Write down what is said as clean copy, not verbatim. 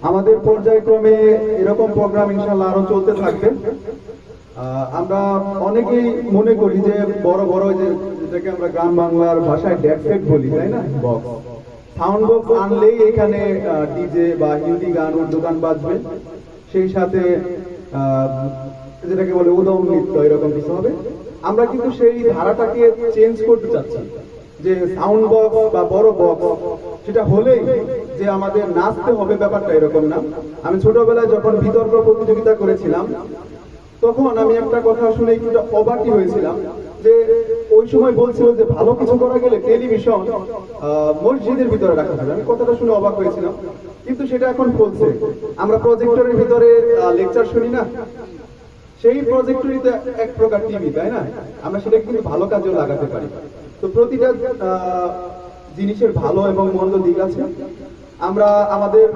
আমাদের পর্যায়ক্রমে এরকম প্রোগ্রাম ইনশাআল্লাহ আরো চলতে থাকবে। আমরা অনেকেই মনে করি যে বড় বড় যেটাকে আমরা গ্রাম বাংলার ভাষায় ডেক সেট বলি, তাই না, বক্স, সাউন্ড বক্স আনলেই এখানে ডিজে বা হিন্দি গান উর্দু গান বাজবে, সেই সাথে যেটাকে বলে উদম নৃত্য, এরকম কিছু হবে। আমরা কিন্তু সেই ধারাটাকে চেঞ্জ করতে চাচ্ছি, যে সাউন্ড বক্স বা বড় বক্স সেটা হলেই যে আমাদের নাচতে হবে, ব্যাপারটা এরকম না। আমি ছোটবেলায় যখন বিতর্ক প্রতিযোগিতা করেছিলাম তখন আমি একটা কথা শুনে একটু অবাকই হয়েছিলাম, যে ওই সময় বলছিল যে ভালো কিছু করা গেলে টেলিভিশন মসজিদের ভিতরে রাখা যাবে। আমি কথাটা শুনে অবাক হয়েছিলাম, কিন্তু সেটা এখন বলছে। আমরা প্রজেক্টরের ভিতরে লেকচার শুনি না, সেই প্রজেক্টরই তো এক প্রকার টিভি, তাই না? আমরা সেটা কিন্তু ভালো কাজেও লাগাতে পারি। তো প্রতিটা জিনিসের ভালো এবং মন্দ দিক আছে। আমরা আমাদের